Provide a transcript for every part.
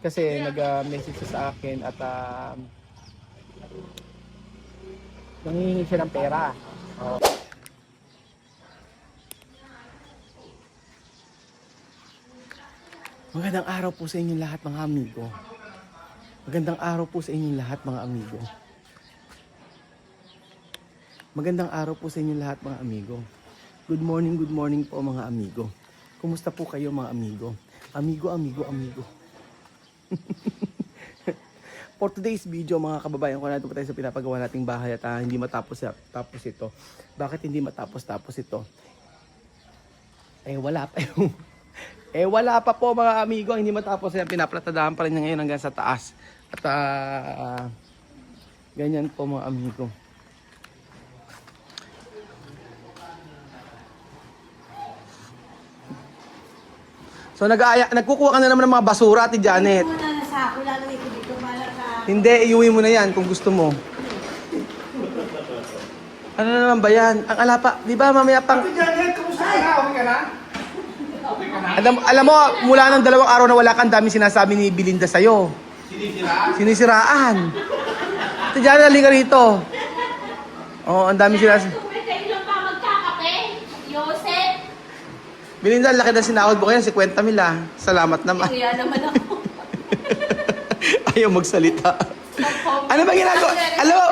Kasi nag-message siya sa akin at nangihingi siya ng pera. Oh. Magandang araw po sa inyong lahat mga amigo. Magandang araw po sa inyong lahat mga amigo. Magandang araw po sa inyong lahat mga amigo. Good morning po mga amigo. Kumusta po kayo mga amigo? Amigo. For today's video mga kababayan ko, natin po tayo sa pinapagawa nating bahay at hindi matapos ito. Bakit hindi matapos ito? Wala pa po mga amigo, hindi matapos yan. Pinaplatadahan pa rin niya ngayon hanggang sa taas. At ganyan po mga amigo. So nagkukuha ka na naman ng mga basura, Ate Janet. Hindi, iuwi mo na yan kung gusto mo. Ano na naman ba yan? Ang alapa, di ba mamaya pang... Ate Janet, kamusta ka na? Okay ka na? Alam mo, mula ng 2 araw na wala kang dami sinasabi ni Belinda sa'yo. Sinisiraan? Sinisiraan. Ate Janet, halika rito. Oo, ang dami sinasabi. Kailan pa magkakape? Yosef? Belinda, laki na sinahod mo kaya, 50 mil ah. Salamat naman. Kaya naman ako. Ayaw magsalita. Ano ba ginagawa? Alam mo,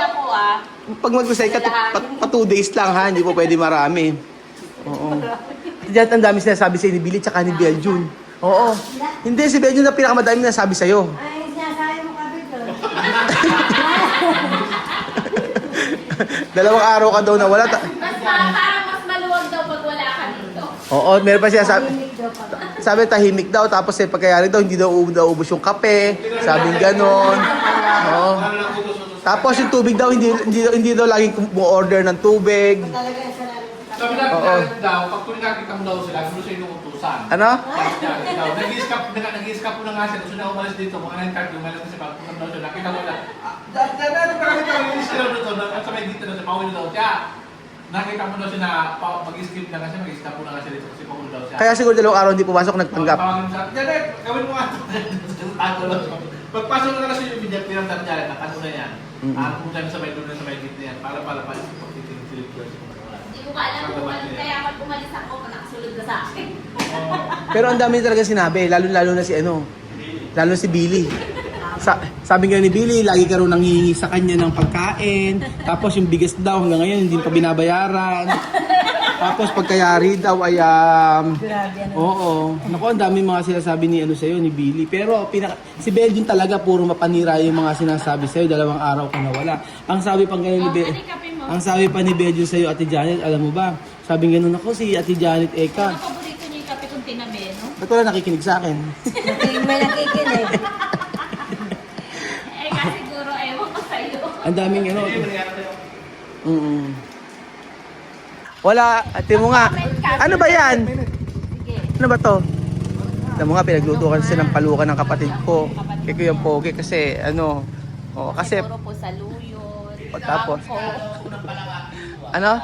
pag mag-usay ka, pa 2 days lang ha, hindi po pwede marami. Oo. Diyan ang dami sinasabi sa'yo ni Billy tsaka ni Beljun. Oo. Hindi, si Beljun na pinakamadami nasabi sa'yo. Ay, sinasabi mo kapit doon. 2 araw ka daw na wala. Parang mas maluwag daw pag wala ka dito. Oo, meron pa siya sabi. Tahimik daw pa. Sabi tahimik daw, tapos pagkayari daw, hindi daw ubos yung kape. Sabing ganon. Oo. Tapos yung tubig daw, hindi daw laging order ng tubig. Talaga yung salamin. Sabi natin daw, pag tuloy nakita mo daw sila, gusto siya inuutusan. Ano? Nag-i-escape po na nga siya, gusto na umalis dito, mga nang card, umalis na siya, pagpunta daw siya, nakita mo na, ano pa nakita mo yung sila dito, at sabay dito na siya, pauwi daw siya. Nakita mo daw siya na mag-escape na nga siya, mag-escape po na nga siya dito, kasi pauwi daw siya. Kaya siguro 2 araw hindi pumasok, nagpanggap. Janet, gawin mo nga ito. Pagpasok na lang siya yung video, pinagdap niya, nakaso na yan. Kung saan sabay doon na sabay dito yan, para pa, pagtitingin ko siya. Hindi ko pa alam kung kaya pag umalis ako, nakasulod ka sa akin. Pero ang dami talaga sinabi, lalo na si lalo si Billy. Sabi nga ni Billy, lagi ka rin nanghihingi sa kanya ng pagkain. Tapos yung bigas daw hanggang ngayon hindi pa binabayaran. Tapos pagkayari daw ay oo. Naku, ang dami mga sinasabi ni sa'yo, ni Billy. Pero si Beljun talaga puro mapanira yung mga sinasabi sa'yo. 2 araw ka na wala. Ang sabi pang ganun ni ang sabi pa ni Beljun sa'yo, Ate Janet, alam mo ba? Sabi ganun ako si Ate Janet Eka. Ano paborito niya yung kape kung tinabi, no? Ba't wala nakikinig sa akin? May nakikinig. Siguro, ewan ko sa'yo. Ang daming Wala, ate mo nga. Ano ba yan? Sige. Ano ba to? Alam mo nga, pinagluto kasi ng palukan ng kapatid ko. Kaya ko yung pogi kasi kasi Siguro po sa luyon. Tapos? bangko. ano?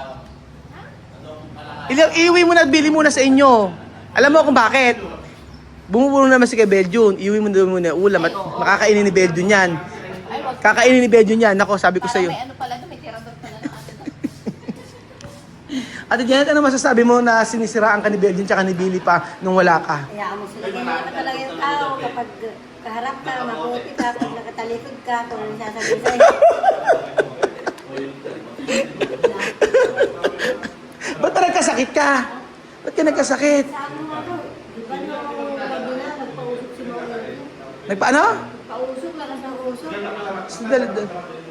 Iuwi mo na at bili muna sa inyo. Alam mo kung bakit? Bumubulong naman si kay Beljun. Iuwi mo na muna yung ulam at makakainin ni Beljun yan. Ay, wag. Kakainin ni Beljun yan. Nako, sabi ko sa'yo. May ano pala doon, may tirador pala na ano doon. Ate Janet, ano masasabi mo na sinisiraan ka ni Beljun tsaka ni Billy pa nung wala ka? Hayaan mo sila. Ganyan naman talaga yung tao kapag kaharap ka, mabuti ka, pag nakatalikod ka, kung ano sasabihin sa'yo. Ba't ba nagkasakit ka? Ba't ka nagkasakit? Sabi mo ano, di ba nung gabi na, nagpausok si Mama? Nagpaano? Pausok, lakas ng usok.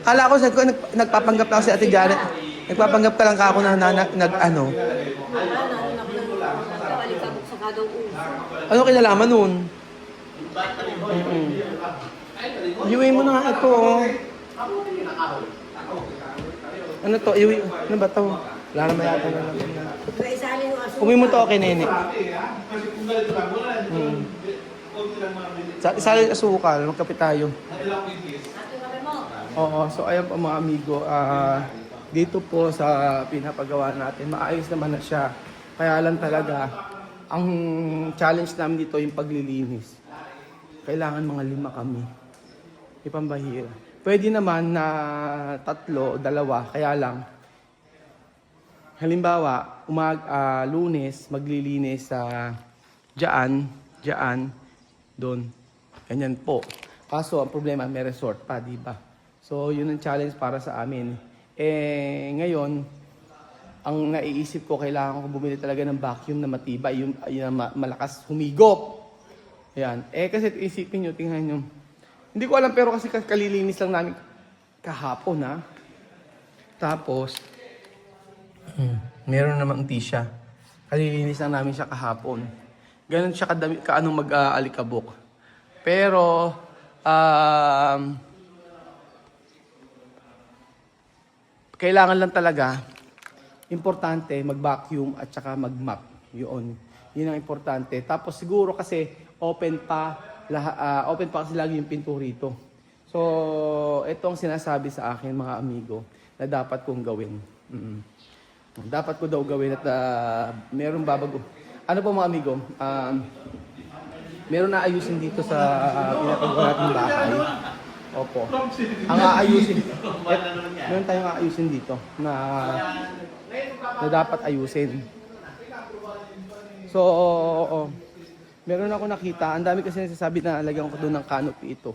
Kala ko nagpapanggap lang si Ate Janet. Nagpapanggap ka lang ka ako na nag-ano. Nakalikabok sa kadaw usok. Ano kinalaman nun? Iuwi mo na nga ito. Ano to? Iuwi. Ano ba to? Wala naman yata na lang. Diba isali yung asukal? Uwi mo to okay, nene. Isa rin asukal. Magkapit tayo. Oo. So ayan po mga amigo. Dito po sa pinapagawa natin, maayos naman na siya. Kaya lang talaga, ang challenge namin dito yung paglilinis. Kailangan mga 5 kami. Ipambahira. Pwede naman na 3 o 2, kaya lang. Halimbawa, Lunes, maglilinis sa dyan, doon. Ganyan po. Kaso, ang problema, may resort pa, di ba? So, yun ang challenge para sa amin. Ngayon, ang naiisip ko, kailangan ko bumili talaga ng vacuum na matibay, yung malakas humigop. Ayan. Kasi isipin nyo, tingnan nyo. Hindi ko alam, pero kasi kalilinis lang namin kahapon, ha. Tapos, meron namang tisya. Kalilinis lang namin siya kahapon. Ganun siya kaanong mag-aalikabok. Pero, kailangan lang talaga, importante, mag-vacuum at saka mag-mop. Yun ang importante. Tapos siguro kasi open pa kasi lagi yung pinto rito. So, ito ang sinasabi sa akin mga amigo na dapat kong gawin. Dapat ko daw gawin at meron babago. Ano po mga amigo? Meron na ayusin dito sa pinapagawa nating bahay. Opo. Ang aayusin. Meron tayong aayusin dito na dapat ayusin. So, meron ako nakita. Ang dami kasi nasasabi na lagyan ko doon ng canopy ito.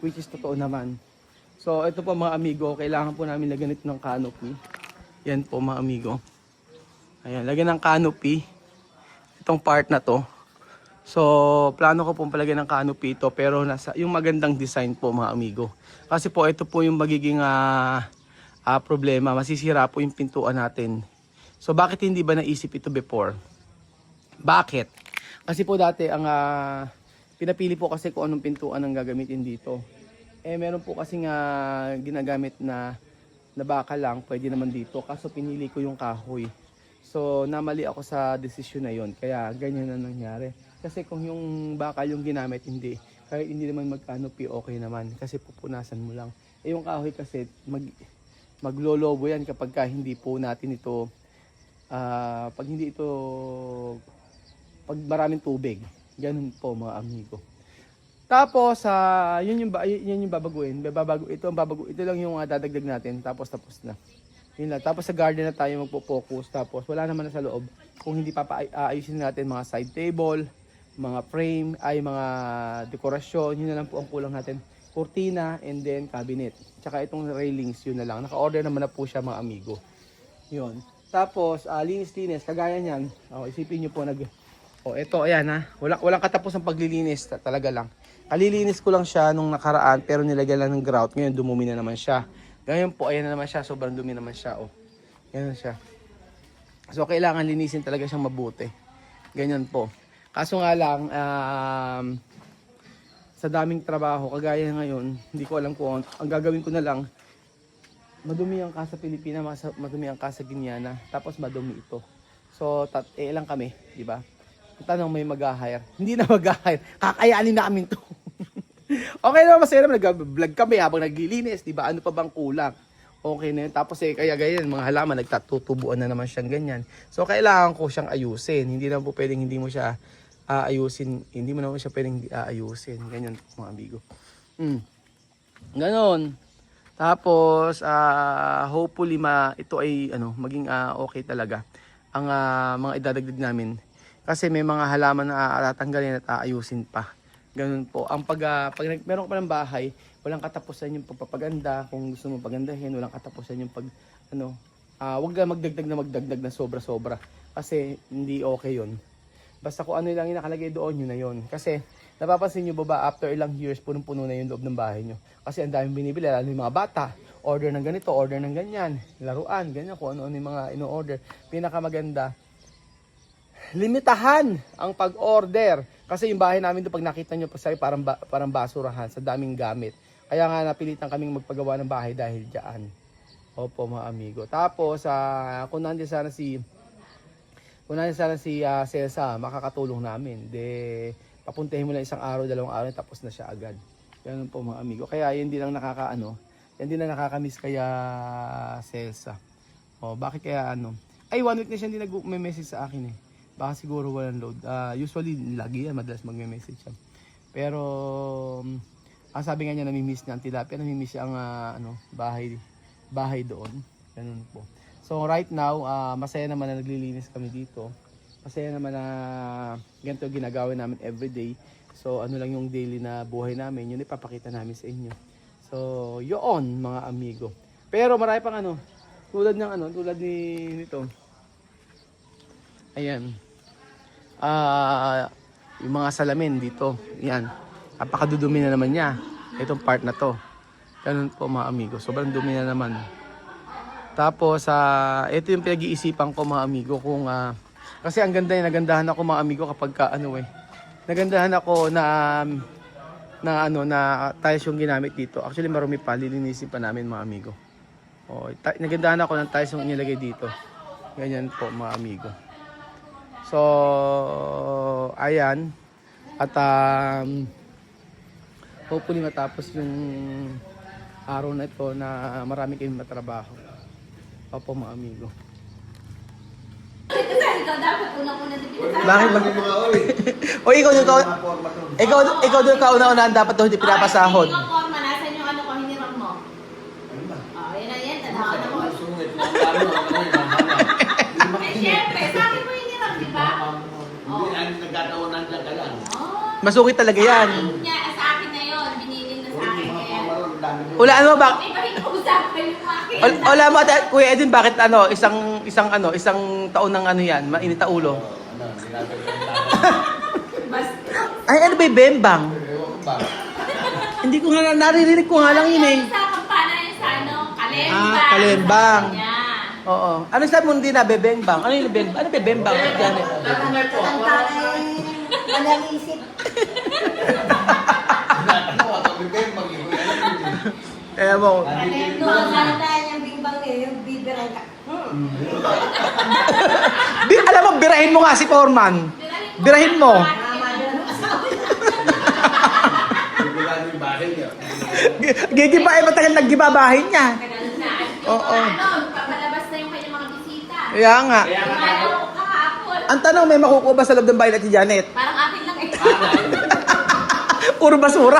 Which is totoo naman. So, ito po mga amigo. Kailangan po namin lagyan ito ng canopy. Yan po mga amigo. Ayan, lagyan ng canopy. Itong part na to. So, plano ko pong palagyan ng canopy ito. Pero yung magandang design po mga amigo. Kasi po, ito po yung magiging problema. Masisira po yung pintuan natin. So, bakit hindi ba naisip ito before? Bakit? Kasi po dati, ang pinapili po kasi kung anong pintuan ang gagamitin dito. Meron po kasi ginagamit na bakal lang, pwede naman dito. Kaso pinili ko yung kahoy. So, namali ako sa desisyon na yon. Kaya, ganyan na nangyari. Kasi kung yung bakal yung ginamit, kahit hindi naman mag-canopy, okay naman. Kasi pupunasan mo lang. Yung kahoy kasi, maglolobo yan kapag hindi po natin ito, pag maraming tubig. Ganun po mga amigo. Tapos, yun yung babaguhin. Ito lang yung dadagdag natin. Tapos na. Yun lang. Tapos sa garden na tayo magpo-focus. Tapos wala naman na sa loob. Kung hindi ayusin natin mga side table, mga frame, mga dekorasyon. Yun na lang po ang kulang natin. Kurtina and then cabinet. Tsaka itong railings, yun na lang. Naka-order naman na po siya mga amigo. Yun. Tapos, linis-linis. Kagaya niyan. Isipin nyo po ito, ayan ha. Walang katapos ang paglilinis. Talaga lang. Kalilinis ko lang siya nung nakaraan pero nilagyan lang ng grout. Ngayon dumumi na naman siya. Ngayon po, ayan na naman siya. Sobrang dumi naman siya. Ganyan siya. So, kailangan linisin talaga siyang mabuti. Ganyan po. Kaso nga lang, sa daming trabaho, kagaya ngayon, hindi ko alam kung ang gagawin ko na lang, madumi ang ka sa Pilipinas, madumi ang ka sa Guiana, tapos madumi ito. So, ilang kami, di ba? Tanong may mag-hire. Hindi na mag-hire. Kakayanin namin to. Okay naman, masaya naman. Nag-vlog kami habang naglilinis. Diba? Ano pa bang kulang? Okay na yun. Tapos kaya ganyan, mga halaman, nagtatutubuan na naman siyang ganyan. So, kailangan ko siyang ayusin. Hindi naman po pwedeng hindi mo siya ayusin. Hindi mo naman siya pwedeng ayusin. Ganyan, mga amigo. Ganon. Tapos, hopefully, ito ay maging okay talaga. Ang mga idadagdag namin. Kasi may mga halaman na tatanggalin at aayusin pa. Ganun po. Ang pag meron ka pa ng bahay, walang katapusan yung pagpapaganda. Kung gusto mo pagandahin, walang katapusan yung wag ka magdagdag na sobra-sobra. Kasi hindi okay yun. Basta kung ano lang yung nakalagay doon, yun na yun. Kasi napapansin nyo ba after ilang years, punong-puno na yung loob ng bahay nyo. Kasi ang daming binibili, lalo yung mga bata. Order ng ganito, order ng ganyan. Laruan, ganyan, kung ano-ano yung mga ino-order. Pinakamaganda, limitahan ang pag-order. Kasi yung bahay namin doon, pag nakita nyo pa sa'yo, parang basurahan sa daming gamit. Kaya nga napilitan kaming magpagawa ng bahay dahil dyan. Opo mga amigo. Tapos, kung nandiyan sana si Celsa, makakatulong namin. Papuntahin mo lang 1 araw, 2 araw, tapos na siya agad. Ganun po mga amigo. Kaya yun din ang yan din ang nakakamiss kaya Celsa. Bakit kaya Ay, 1 week na siya hindi nag-message sa akin eh. Baka siguro walang load. Usually, lagi yan. Madalas mag-message siya. Pero ang sabi nga niya, namimiss niya ang tilapia, namimiss niya ang bahay doon. Ganun po. So right now, masaya naman na naglilinis kami dito. Masaya naman na ganito ginagawa namin everyday. So ano lang yung daily na buhay namin, yun ipapakita namin sa inyo. So yun mga amigo. Pero marami pang tulad nito. Ayan. Yung mga salamin dito. Yan. Napakadudumi na naman niya. Itong part na to. Ganun po mga amigo. Sobrang dumi na naman. Tapos, ito yung pinag-iisipan ko mga amigo. Kung, kasi ang ganda yun. Nagandahan ako mga amigo kapag nagandahan ako na tiles yung ginamit dito. Actually, marumi pa. Lilinisin pa namin mga amigo. Nagandahan ako ng tiles yung inilagay dito. Ganyan po mga amigo. So, ayan. At hopefully matapos yung araw na ito na marami kayong matrabaho. Opo mga amigo. Ikaw dapat unang-una din pinasama. Bakit ba? O ikaw doon kauna-unahan dapat doon hindi pinapasahod. Hindi ko forma, nasan yung ko, hiniram mo? Yan, tanawan ako. Siyempre, sa akin mo hiniram, di ba? Masukit talaga yan. Sa akin na yun, binilin na sa akin. Kaya, Wala ba? may pakikusapan yung akin. Wala mo Kuya Edwin, bakit isang taon ng yan, mainit na ulo. Basta. Ay, ano ba yung bembang? Hindi ko nga naririnig ko nga lang yun eh. Sa kampana yung sa kalembang. Kalembang. Yan. Oo. Ano sabi mo hindi na bebembang? Ano yung bembang? Ano bebembang? Janet? Ang tanay, walang isip. Mo. Nung kantahan niyang bimbang niya, yung bibiray ka. Alam mo, birahin mo nga si Foreman. Birahin mo. Mama doon. Gigibahin, matagal naggibabahin niya. Tagal na. Oo. Papalabas na yung kanyang mga bisita. Kaya nga. Kumalaw ko kahapon. Ang tanong, may makukuha ba sa loob ng bahay natin, Janet? Parang akin lang eh. Puro basura.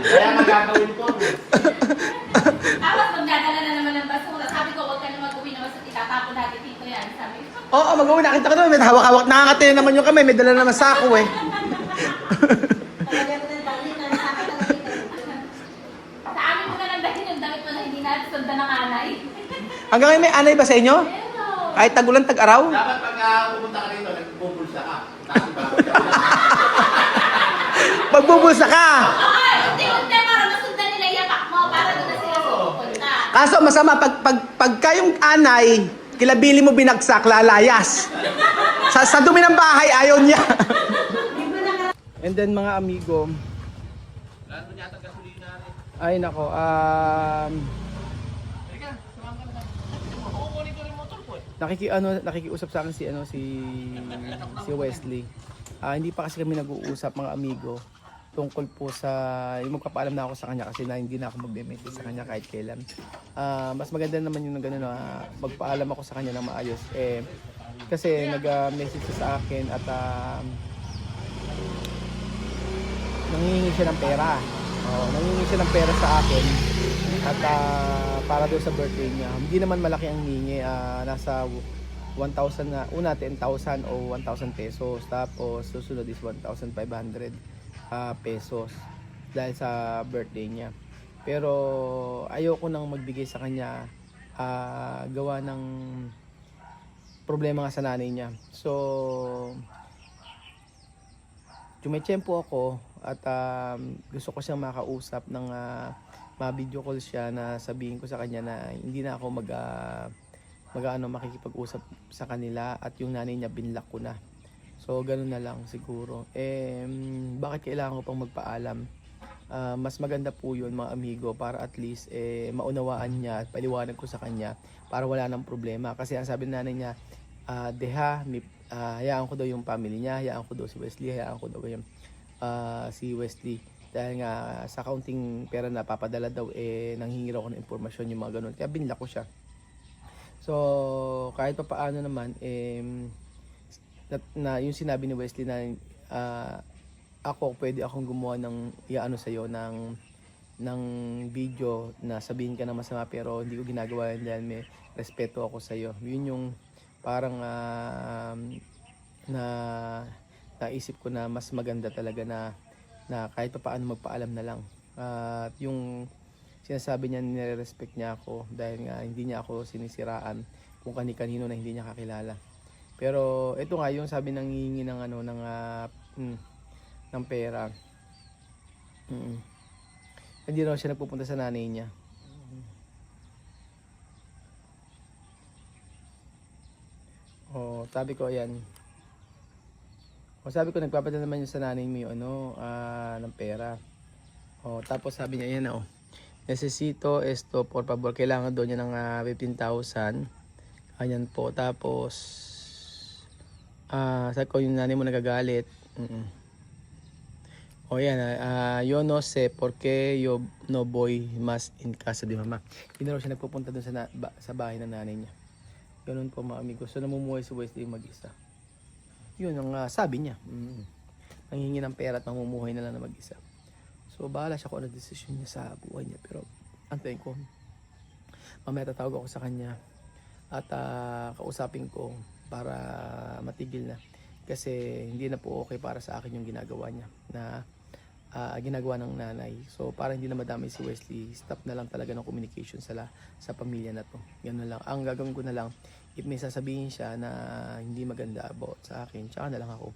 Kaya magagawin ko. Tapos magdadala na naman ng basura. Sabi ko, huwag ka na mag-uwi na basta itatapon natin dito yan. Sabi ko, Oo, mag-uwi. Nakita ko naman, may hawak-hawak. Nakakatira naman yung kamay. May dala naman sako eh. Talaga ng dangin, ang sakit ang dangin. sa amin mo na lang dahil yung damit mo na hindi natin sundan ng anay. Hanggang ngayon may anay ba sa inyo? Pero, Kahit tag-ulan, tag-araw? Dapat pag pupunta ka dito, nagbubulsa ka. Tapos bago ka. Pagbubulsa ka. unti-unti para masundan nila yapak mo para doon na sila pupunta. Kaso masama, pagka yung anay, kilabili mo binagsak, lalayas. Sa dumi ng bahay, ayaw niya. And then mga amigo, Lalo niya ata gasolina rin. ay nako, Teka, sumama ka na. Kukunin ko rin motor ko eh. nakikiusap sa akin si Wesley. Hindi pa kasi kami nag-uusap mga amigo tungkol po sa yung magpapaalam na ako sa kanya kasi hindi na ako magbe-message sa kanya kahit kailan. Mas maganda naman yung gano'n magpaalam ako sa kanya ng maayos kasi nag-message siya sa akin at nangingi siya ng pera. Nangingi siya ng pera sa akin at para doon sa birthday niya. Hindi naman malaki ang hiningi, nasa 1,000 na, una 10,000 o 1,000 pesos, tapos susunod is 1,500 pesos dahil sa birthday niya. Pero ayoko nang magbigay sa kanya gawa ng problema nga sa nanay niya. So tumetsyempo ako at gusto ko siyang makausap ng ma-video call siya na sabihin ko sa kanya na hindi na ako makikipag-usap sa kanila at yung nanay niya binlock ko na. So ganun na lang siguro. Bakit kailangan ko pang magpaalam? Mas maganda po yun mga amigo para at least maunawaan niya at paliwanag ko sa kanya para wala nang problema. Kasi ang sabi ng nanay niya, hayaan ko daw yung family niya, hayaan ko daw si Wesley, hayaan ko daw yung si Wesley. Dahil nga sa kaunting pera na papadala daw, nanghingi raw ako ng impormasyon yung mga ganun. Kaya binlock ko siya. So kahit pa paano naman, na yung sinabi ni Wesley na pwede akong gumawa ng iaano sa'yo ng video na sabihin ka na masama pero hindi ko ginagawa yan dahil may respeto ako sa'yo. Yun yung parang naisip ko na mas maganda talaga na kahit pa paano magpaalam na lang. At yung sinasabi niya, nire-respect niya ako dahil nga hindi niya ako sinisiraan kung kani-kanino na hindi niya kakilala. Pero ito nga yung sabi nang hihingi ng ng pera. Hindi raw siya nagpupunta sa nanay niya. Sabi ko ayan. Sabi ko nagpapadala naman yun sa nanay mo yung ng pera. Tapos sabi niya ayan necesito esto por favor, kailangan doon niya ng 15,000. Ayan po. Tapos sabi ko yung nanay mo nagagalit. Yan, yo no sé por qué yo no voy más en casa de mama. Hindi na raw siya nagpupunta doon sa bahay ng nanay niya. Ganun po mga amigo. So namumuhay si Wesley mag-isa. Yun ang sabi niya. Nanghingi ng pera at mamumuhay na lang na mag-isa. So bahala siya kung ano desisyon niya sa buhay niya. Pero antayin ko. Mamaya tatawag ako sa kanya. At kausapin ko para matigil na. Kasi hindi na po okay para sa akin yung ginagawa niya. Na ginagawa ng nanay. So para hindi na madami si Wesley, stop na lang talaga ng communication sa pamilya na to. Ganun lang. Ang gagawin ko na lang, if may sasabihin siya na hindi maganda about sa akin, tsaka na lang ako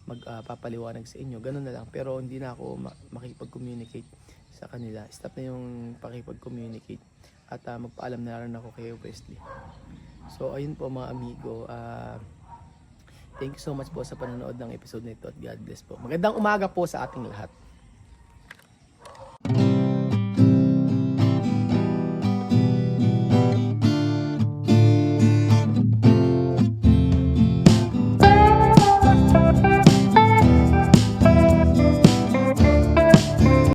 magpapaliwanag sa inyo. Ganun na lang. Pero hindi na ako makipag-communicate sa kanila. Stop na yung pakipag-communicate at magpaalam na rin ako kay Wesley. So ayun po mga amigo. Thank you so much po sa panonood ng episode nito at God bless po. Magandang umaga po sa ating lahat.